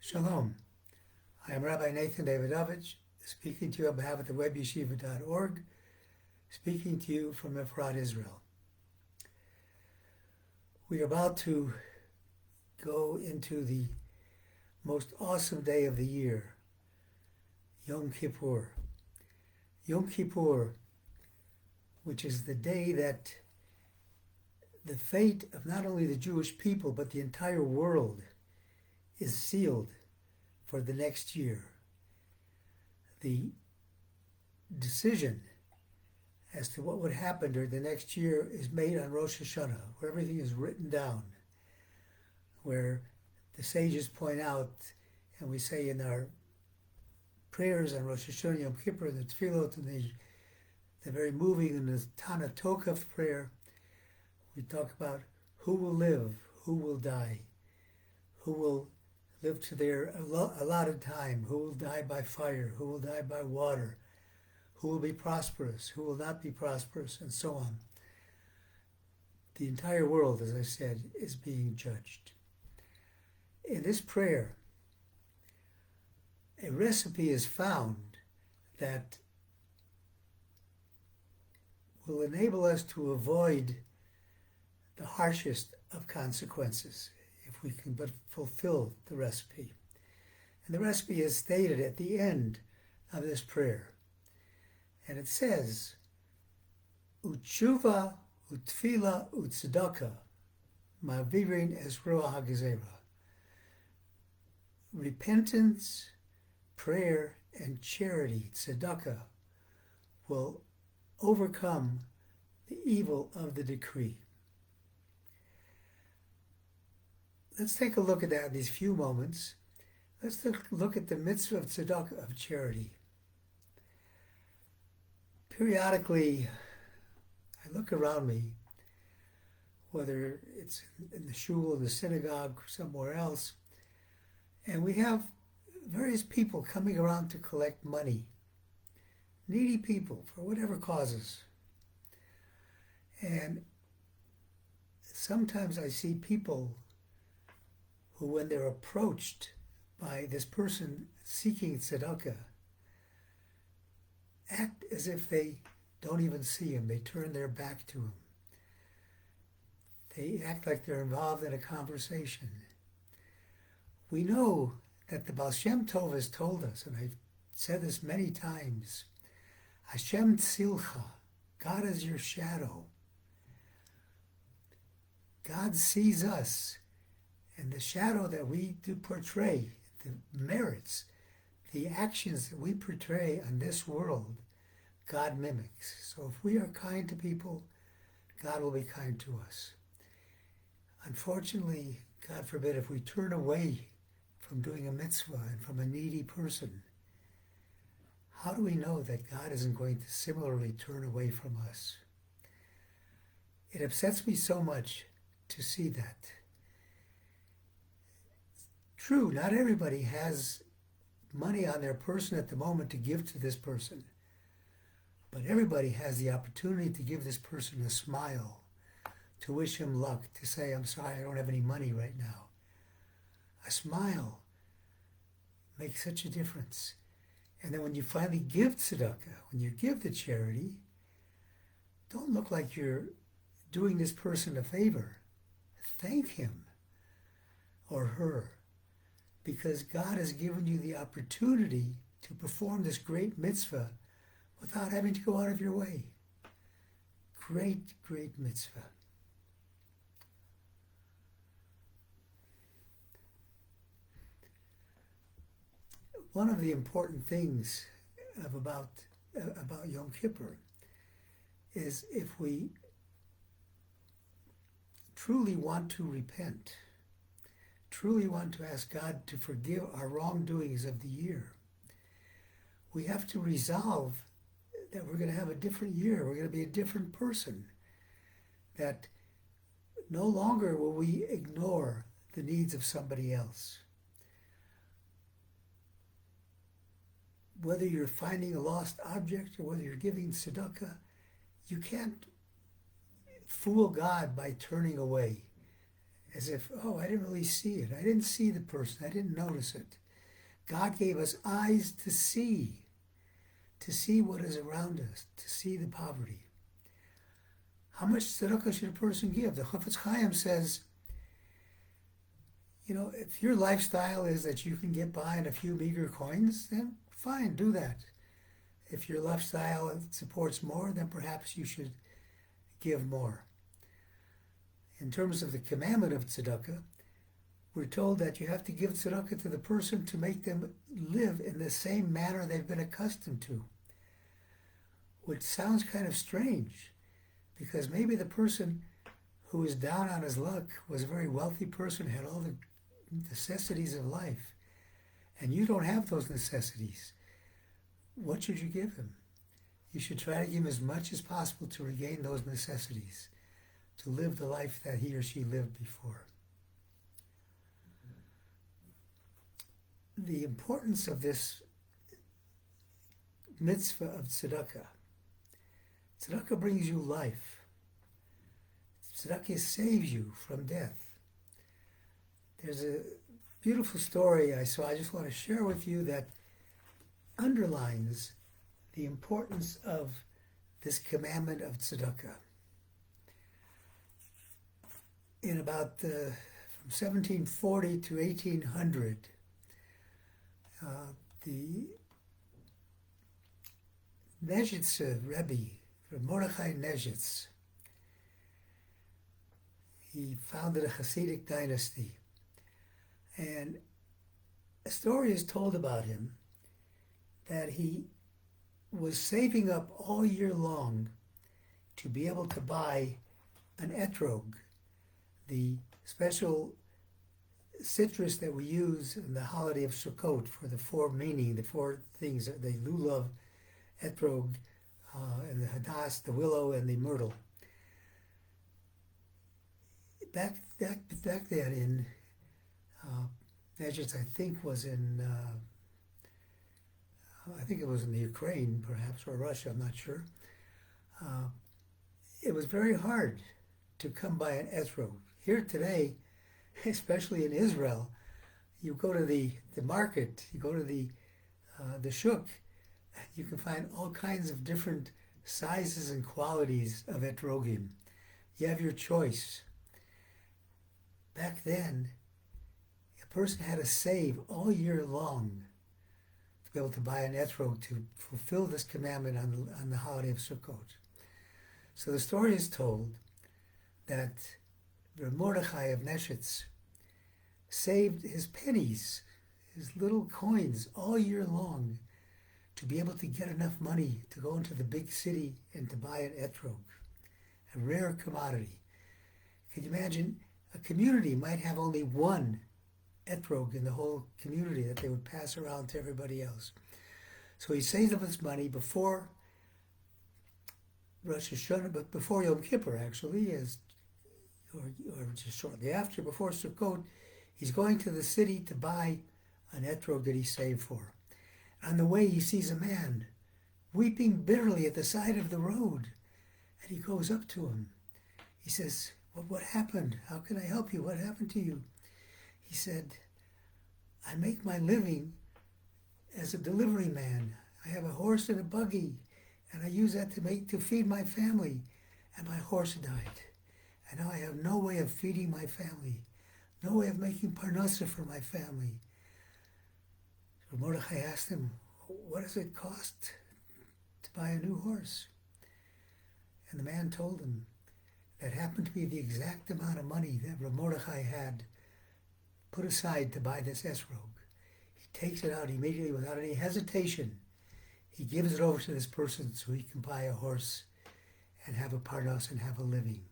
Shalom. I am Rabbi Nathan Davidovich, speaking to you on behalf of the webyeshiva.org, speaking to you from Efrat, Israel. We are about to go into the most awesome day of the year, Yom Kippur. Yom Kippur, which is the day that the fate of not only the Jewish people, but the entire world is sealed for the next year. The decision as to what would happen during the next year is made on Rosh Hashanah, where everything is written down, where the sages point out, and we say in our prayers on Rosh Hashanah, Yom Kippur, the Tefillot, and the very moving in the Tana Tokaf prayer, we talk about who will live, who will die, who will live to their allotted time, who will die by fire, who will die by water, who will be prosperous, who will not be prosperous, and so on. The entire world, as I said, is being judged. In this prayer, a recipe is found that will enable us to avoid the harshest of consequences if we can but fulfill the recipe. And the recipe is stated at the end of this prayer. And it says, Utshuva, Utfila, Utzedakah, Ma'virin es Ruach HaGezerah. Repentance, prayer, and charity, tzedakah, will overcome the evil of the decree. Let's take a look at that in these few moments. Let's look at the mitzvah of tzedakah, of charity. Periodically, I look around me, whether it's in the shul, in the synagogue, or somewhere else, and we have various people coming around to collect money, needy people for whatever causes. And sometimes I see people who, when they're approached by this person seeking tzedakah, act as if they don't even see him. They turn their back to him. They act like they're involved in a conversation. We know that the Baal Shem Tov has told us, and I've said this many times, Hashem tzilcha, God is your shadow. God sees us. And the shadow that we do portray, the merits, the actions that we portray on this world, God mimics. So if we are kind to people, God will be kind to us. Unfortunately, God forbid, if we turn away from doing a mitzvah and from a needy person, how do we know that God isn't going to similarly turn away from us? It upsets me so much to see that. True, not everybody has money on their person at the moment to give to this person, but everybody has the opportunity to give this person a smile, to wish him luck, to say, I'm sorry, I don't have any money right now. A smile makes such a difference. And then when you finally give tzedakah, when you give the charity, don't look like you're doing this person a favor. Thank him or her, because God has given you the opportunity to perform this great mitzvah without having to go out of your way. Great, great mitzvah. One of the important things about Yom Kippur is if we truly want to repent, truly want to ask God to forgive our wrongdoings of the year, we have to resolve that we're going to have a different year, we're going to be a different person, that no longer will we ignore the needs of somebody else. Whether you're finding a lost object or whether you're giving tzedakah, you can't fool God by turning away as if, oh, I didn't really see it. I didn't see the person. I didn't notice it. God gave us eyes to see what is around us, to see the poverty. How much tzedakah should a person give? The Chafetz Chaim says, if your lifestyle is that you can get by on a few meager coins, then fine, do that. If your lifestyle supports more, then perhaps you should give more. In terms of the commandment of tzedakah, we're told that you have to give tzedakah to the person to make them live in the same manner they've been accustomed to, which sounds kind of strange, because maybe the person who is down on his luck was a very wealthy person, had all the necessities of life, and you don't have those necessities. What should you give him? You should try to give him as much as possible to regain those necessities, to live the life that he or she lived before. The importance of this mitzvah of tzedakah. Tzedakah brings you life. Tzedakah saves you from death. There's a beautiful story I saw, I just want to share with you, that underlines the importance of this commandment of tzedakah. In about from 1740 to 1800, the Nezhitz Rabbi, Mordechai Nezhitz, he founded a Hasidic dynasty. And a story is told about him that he was saving up all year long to be able to buy an etrog, the special citrus that we use in the holiday of Sukkot for the four things, the lulav, etrog, and the hadas, the willow, and the myrtle. Back then in Nezhitz, I think it was in the Ukraine, perhaps, or Russia, I'm not sure. It was very hard to come by an etrog. Here today, especially in Israel, you go to the market, you go to the shuk, you can find all kinds of different sizes and qualities of etrogim. You have your choice. Back then, a person had to save all year long to be able to buy an etrog to fulfill this commandment on the holiday of Sukkot. So the story is told that Mordechai of Nezhitz saved his pennies, his little coins, all year long to be able to get enough money to go into the big city and to buy an etrog, a rare commodity. Can you imagine? A community might have only one etrog in the whole community that they would pass around to everybody else. So he saved up his money before Rosh Hashanah, but before Yom Kippur actually, or just shortly after, before Sukkot, he's going to the city to buy an etrog that he saved for. On the way, he sees a man weeping bitterly at the side of the road, and he goes up to him. He says, "What happened? How can I help you? What happened to you?" He said, "I make my living as a delivery man. I have a horse and a buggy, and I use that to feed my family. And my horse died. And now I have no way of feeding my family, no way of making parnasa for my family." So Mordechai asked him, "What does it cost to buy a new horse?" And the man told him that happened to be the exact amount of money that Mordechai had put aside to buy this esrog. He takes it out immediately without any hesitation. He gives it over to this person so he can buy a horse and have a parnas and have a living.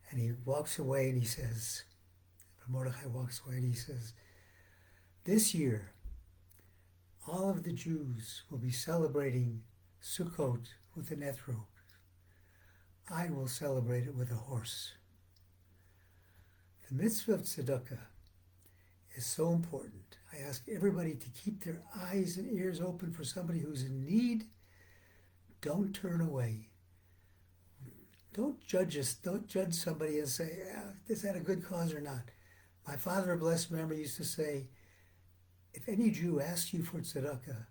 And he walks away and he says, Mordechai walks away and he says, "This year, all of the Jews will be celebrating Sukkot with an etrog. I will celebrate it with a horse." The mitzvah of tzedakah is so important. I ask everybody to keep their eyes and ears open for somebody who's in need. Don't turn away. Don't judge us. Don't judge somebody and say, is that a good cause or not? My father, of blessed memory, used to say, if any Jew asks you for tzedakah,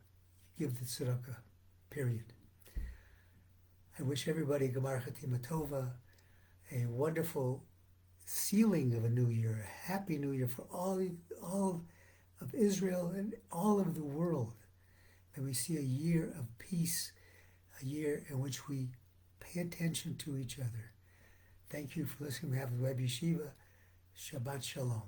you give the tzedakah, period. I wish everybody Gemar Chatima Tova, a wonderful sealing of a new year, a happy new year for all of Israel and all of the world. May we see a year of peace, a year in which we pay attention to each other. Thank you for listening. We have the Rabbi Yeshiva. Shabbat Shalom.